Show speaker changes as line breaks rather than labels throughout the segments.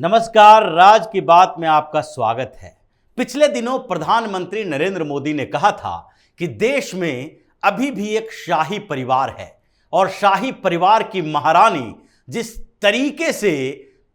नमस्कार, राज की बात में आपका स्वागत है। पिछले दिनों प्रधानमंत्री नरेंद्र मोदी ने कहा था कि देश में अभी भी एक शाही परिवार है और शाही परिवार की महारानी जिस तरीके से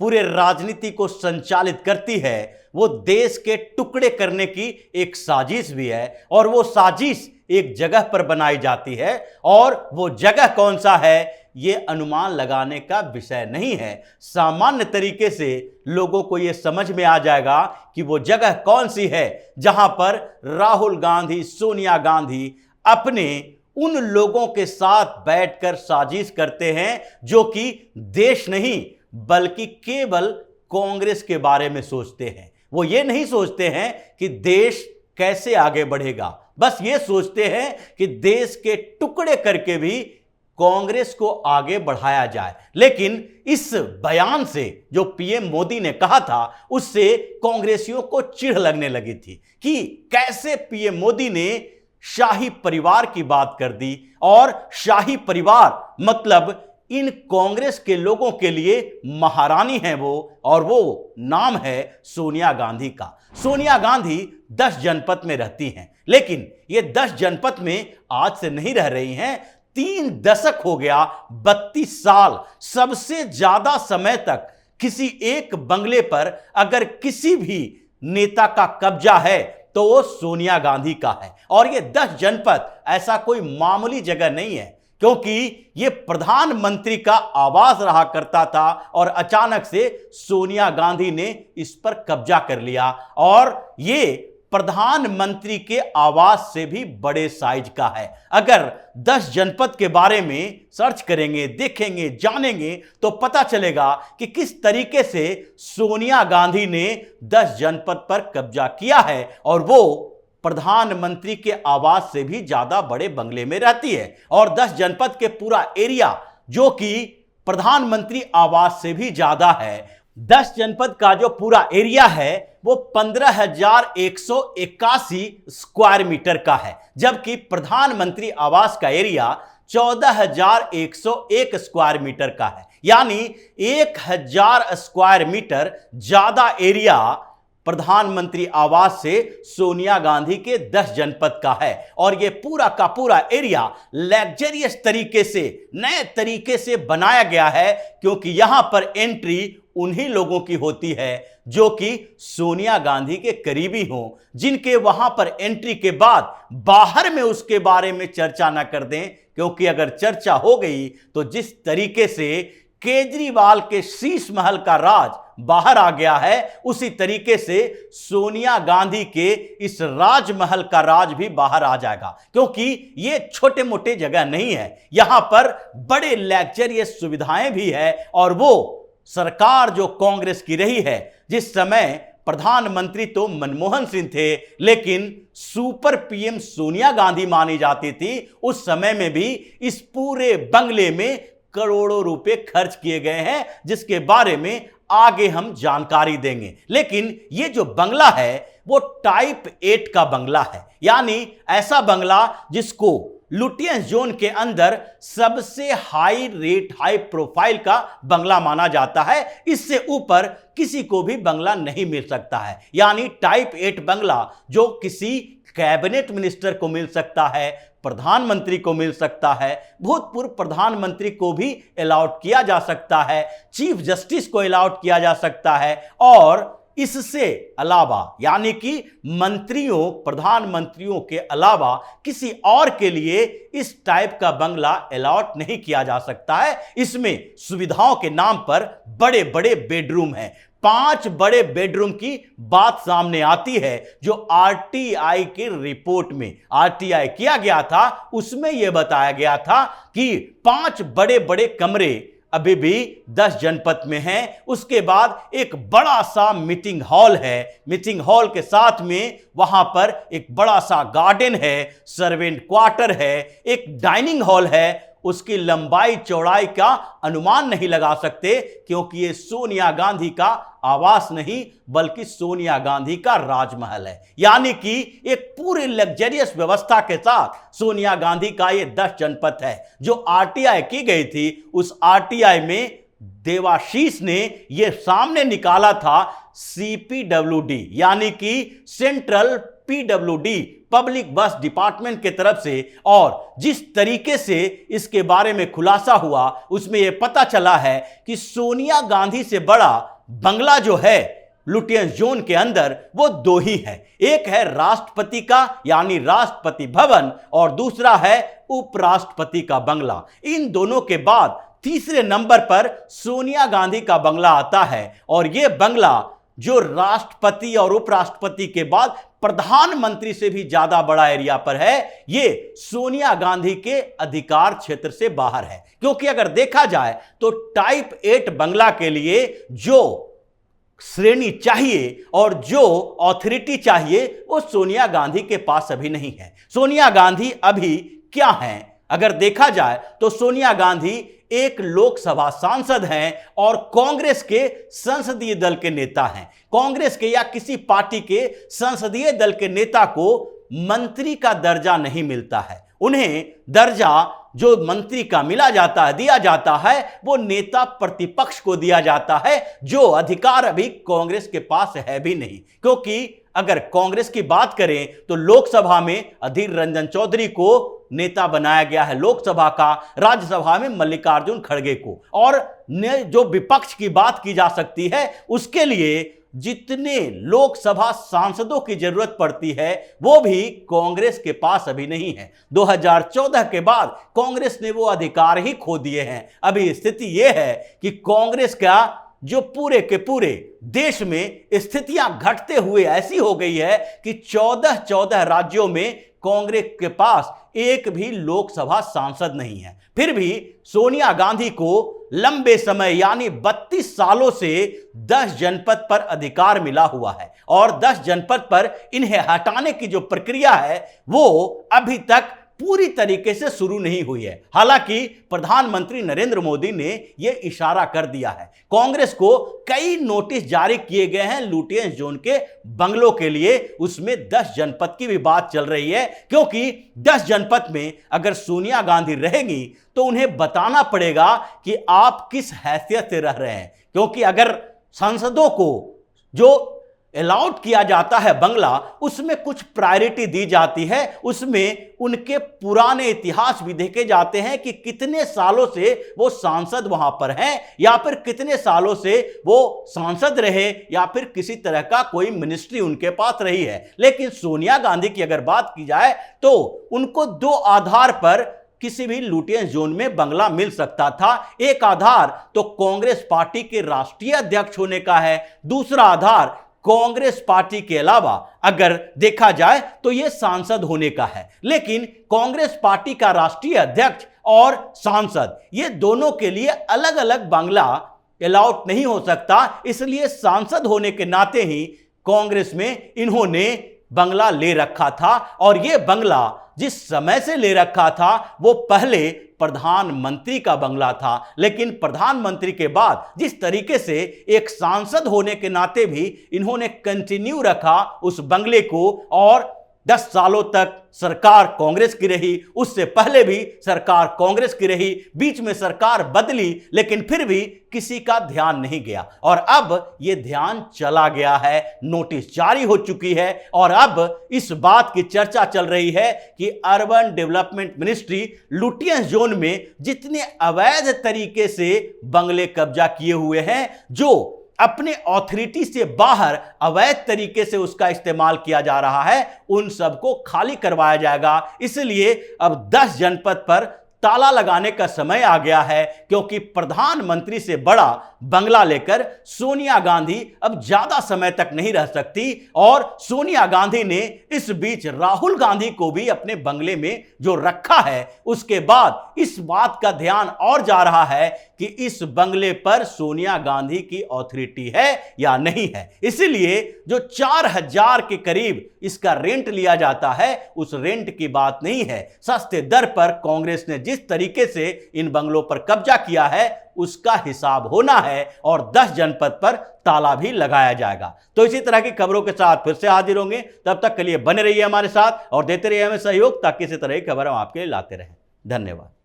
पूरे राजनीति को संचालित करती है वो देश के टुकड़े करने की एक साजिश भी है और वो साजिश एक जगह पर बनाई जाती है और वो जगह कौन सा है ये अनुमान लगाने का विषय नहीं है। सामान्य तरीके से लोगों को ये समझ में आ जाएगा कि वो जगह कौन सी है जहां पर राहुल गांधी, सोनिया गांधी अपने उन लोगों के साथ बैठकर साजिश करते हैं जो कि देश नहीं बल्कि केवल कांग्रेस के बारे में सोचते हैं। वो ये नहीं सोचते हैं कि देश कैसे आगे बढ़ेगा, बस ये सोचते हैं कि देश के टुकड़े करके भी कांग्रेस को आगे बढ़ाया जाए। लेकिन इस बयान से जो पीएम मोदी ने कहा था उससे कांग्रेसियों को चिढ़ लगने लगी थी कि कैसे पीएम मोदी ने शाही परिवार की बात कर दी और शाही परिवार मतलब इन कांग्रेस के लोगों के लिए महारानी है वो, और वो नाम है सोनिया गांधी का। सोनिया गांधी 10 जनपद में रहती हैं, लेकिन ये 10 जनपद में आज से नहीं रह रही हैं। 3 दशक हो गया, 32 साल, सबसे ज्यादा समय तक किसी एक बंगले पर अगर किसी भी नेता का कब्जा है तो वो सोनिया गांधी का है। और ये 10 जनपद ऐसा कोई मामूली जगह नहीं है, क्योंकि ये प्रधानमंत्री का आवास रहा करता था और अचानक से सोनिया गांधी ने इस पर कब्जा कर लिया और ये प्रधानमंत्री के आवास से भी बड़े साइज का है। अगर 10 जनपद के बारे में सर्च करेंगे, देखेंगे, जानेंगे तो पता चलेगा कि किस तरीके से सोनिया गांधी ने 10 जनपद पर कब्जा किया है और वो प्रधानमंत्री के आवास से भी ज्यादा बड़े बंगले में रहती है। और 10 जनपद के पूरा एरिया जो कि प्रधानमंत्री आवास से भी ज्यादा है, 10 जनपद का जो पूरा एरिया है वो 15,181 स्क्वायर मीटर का है, जबकि प्रधानमंत्री आवास का एरिया 14,101 स्क्वायर मीटर का है। यानी 1,000 स्क्वायर मीटर ज्यादा एरिया प्रधानमंत्री आवास से सोनिया गांधी के 10 जनपद का है। और यह पूरा का पूरा एरिया लग्जरियस तरीके से, नए तरीके से बनाया गया है, क्योंकि यहां पर एंट्री उन्हीं लोगों की होती है जो कि सोनिया गांधी के करीबी हों, जिनके वहां पर एंट्री के बाद बाहर में उसके बारे में चर्चा ना कर दें, क्योंकि अगर चर्चा हो गई तो जिस तरीके से केजरीवाल के शीश महल का राज बाहर आ गया है उसी तरीके से सोनिया गांधी के इस राजमहल का राज भी बाहर आ जाएगा, क्योंकि ये छोटे मोटे जगह नहीं है, यहां पर बड़े लग्जरियस सुविधाएं भी है। और वो सरकार जो कांग्रेस की रही है, जिस समय प्रधानमंत्री तो मनमोहन सिंह थे लेकिन सुपर पीएम सोनिया गांधी मानी जाती थी, उस समय में भी इस पूरे बंगले में करोड़ों रुपए खर्च किए गए हैं, जिसके बारे में आगे हम जानकारी देंगे। लेकिन ये जो बंगला है वो टाइप 8 का बंगला है, यानी ऐसा बंगला जिसको लुटियंस जोन के अंदर सबसे हाई रेट, हाई प्रोफाइल का बंगला माना जाता है। इससे ऊपर किसी को भी बंगला नहीं मिल सकता है। यानी टाइप 8 बंगला जो किसी कैबिनेट मिनिस्टर को मिल सकता है, प्रधानमंत्री को मिल सकता है, भूतपूर्व प्रधानमंत्री को भी अलाउड किया जा सकता है, चीफ जस्टिस को अलाउड किया जा सकता है, और इससे अलावा यानी कि मंत्रियों, प्रधानमंत्रियों के अलावा किसी और के लिए इस टाइप का बंगला अलाउड नहीं किया जा सकता है। इसमें सुविधाओं के नाम पर बड़े बड़े बेडरूम हैं। 5 बड़े बेडरूम की बात सामने आती है जो आरटीआई की रिपोर्ट में आरटीआई किया गया था, उसमें यह बताया गया था कि 5 बड़े बड़े कमरे अभी भी 10 जनपद में हैं। उसके बाद एक बड़ा सा मीटिंग हॉल है, मीटिंग हॉल के साथ में वहां पर एक बड़ा सा गार्डन है, सर्वेंट क्वार्टर है, एक डाइनिंग हॉल है। उसकी लंबाई चौड़ाई का अनुमान नहीं लगा सकते, क्योंकि ये सोनिया गांधी का आवास नहीं बल्कि सोनिया गांधी का राजमहल है। यानी कि एक पूरी लग्जरियस व्यवस्था के साथ सोनिया गांधी का ये 10 जनपद है। जो आरटीआई की गई थी, उस आरटीआई में देवाशीष ने यह सामने निकाला था CPWD यानी कि सेंट्रल PWD पब्लिक बस डिपार्टमेंट के तरफ से, और जिस तरीके से इसके बारे में खुलासा हुआ उसमें यह पता चला है कि सोनिया गांधी से बड़ा बंगला जो है लुटियंस जोन के अंदर वो दो ही है। एक है राष्ट्रपति का यानी राष्ट्रपति भवन और दूसरा है उपराष्ट्रपति का बंगला। इन दोनों के बाद तीसरे नंबर पर सोनिया गांधी का बंगला आता है और यह बंगला जो राष्ट्रपति और उपराष्ट्रपति के बाद प्रधानमंत्री से भी ज्यादा बड़ा एरिया पर है, यह सोनिया गांधी के अधिकार क्षेत्र से बाहर है। क्योंकि अगर देखा जाए तो टाइप 8 बंगला के लिए जो श्रेणी चाहिए और जो ऑथोरिटी चाहिए वो सोनिया गांधी के पास अभी नहीं है। सोनिया गांधी अभी क्या है? अगर देखा जाए तो सोनिया गांधी एक लोकसभा सांसद हैं और कांग्रेस के संसदीय दल के नेता हैं। कांग्रेस के या किसी पार्टी के संसदीय दल के नेता को मंत्री का दर्जा नहीं मिलता है। उन्हें दर्जा जो मंत्री का मिला जाता है, दिया जाता है, वो नेता प्रतिपक्ष को दिया जाता है, जो अधिकार अभी कांग्रेस के पास है भी नहीं। क्योंकि अगर कांग्रेस की बात करें तो लोकसभा में अधीर रंजन चौधरी को नेता बनाया गया है लोकसभा का, राज्यसभा में मल्लिकार्जुन खड़गे को, और जो विपक्ष की बात की जा सकती है उसके लिए जितने लोकसभा सांसदों की जरूरत पड़ती है वो भी कांग्रेस के पास अभी नहीं है। 2014 के बाद कांग्रेस ने वो अधिकार ही खो दिए हैं। अभी स्थिति यह है कि कांग्रेस का जो पूरे के पूरे देश में स्थितियां घटते हुए ऐसी हो गई है कि 14 राज्यों में कांग्रेस के पास एक भी लोकसभा सांसद नहीं है। फिर भी सोनिया गांधी को लंबे समय यानी 32 सालों से 10 जनपद पर अधिकार मिला हुआ है और 10 जनपद पर इन्हें हटाने की जो प्रक्रिया है वो अभी तक पूरी तरीके से शुरू नहीं हुई है। हालांकि प्रधानमंत्री नरेंद्र मोदी ने यह इशारा कर दिया है। कांग्रेस को कई नोटिस जारी किए गए हैं लुटियंस जोन के बंगलों के लिए, उसमें 10 जनपद की भी बात चल रही है। क्योंकि 10 जनपद में अगर सोनिया गांधी रहेंगी तो उन्हें बताना पड़ेगा कि आप किस हैसियत से रह रहे हैं। क्योंकि अगर सांसदों को जो अलाउड किया जाता है बंगला, उसमें कुछ प्रायोरिटी दी जाती है, उसमें उनके पुराने इतिहास भी देखे जाते हैं कि कितने सालों से वो सांसद वहां पर हैं या फिर कितने सालों से वो सांसद रहे या फिर किसी तरह का कोई मिनिस्ट्री उनके पास रही है। लेकिन सोनिया गांधी की अगर बात की जाए तो उनको 2 आधार पर किसी भी लुटियंस जोन में बंगला मिल सकता था। एक आधार तो कांग्रेस पार्टी के राष्ट्रीय अध्यक्ष होने का है, दूसरा आधार कांग्रेस पार्टी के अलावा अगर देखा जाए तो यह सांसद होने का है। लेकिन कांग्रेस पार्टी का राष्ट्रीय अध्यक्ष और सांसद ये दोनों के लिए अलग अलग बंगला अलाउड नहीं हो सकता। इसलिए सांसद होने के नाते ही कांग्रेस में इन्होंने बंगला ले रखा था और यह बंगला जिस समय से ले रखा था वो पहले प्रधानमंत्री का बंगला था। लेकिन प्रधानमंत्री के बाद जिस तरीके से एक सांसद होने के नाते भी इन्होंने कंटिन्यू रखा उस बंगले को, और 10 सालों तक सरकार कांग्रेस की रही, उससे पहले भी सरकार कांग्रेस की रही, बीच में सरकार बदली लेकिन फिर भी किसी का ध्यान नहीं गया और अब यह ध्यान चला गया है। नोटिस जारी हो चुकी है और अब इस बात की चर्चा चल रही है कि urban development ministry Lutyens zone में जितने अवैध तरीके से बंगले कब्जा किए हुए हैं, जो अपने ऑथोरिटी से बाहर अवैध तरीके से उसका इस्तेमाल किया जा रहा है, उन सबको खाली करवाया जाएगा। इसलिए अब 10 जनपद पर ताला लगाने का समय आ गया है क्योंकि प्रधानमंत्री से बड़ा बंगला लेकर सोनिया गांधी अब ज्यादा समय तक नहीं रह सकती और सोनिया गांधी ने इस बीच राहुल गांधी को भी अपने बंगले में जो रखा है, उसके बाद इस बात का ध्यान और जा रहा है कि इस बंगले पर सोनिया गांधी की ऑथोरिटी है या नहीं है। इसीलिए जो 4000 के करीब इसका रेंट लिया जाता है, उस रेंट की बात नहीं है। सस्ते दर पर कांग्रेस ने जिस तरीके से इन बंगलों पर कब्जा किया है उसका हिसाब होना है और 10 जनपद पर ताला भी लगाया जाएगा। तो इसी तरह की खबरों के साथ फिर से हाजिर होंगे। तब तक के लिए बने रहिए हमारे साथ और देते रहिए हमें सहयोग ताकि इसी तरह की खबर हम आपके लिए लाते रहें। धन्यवाद।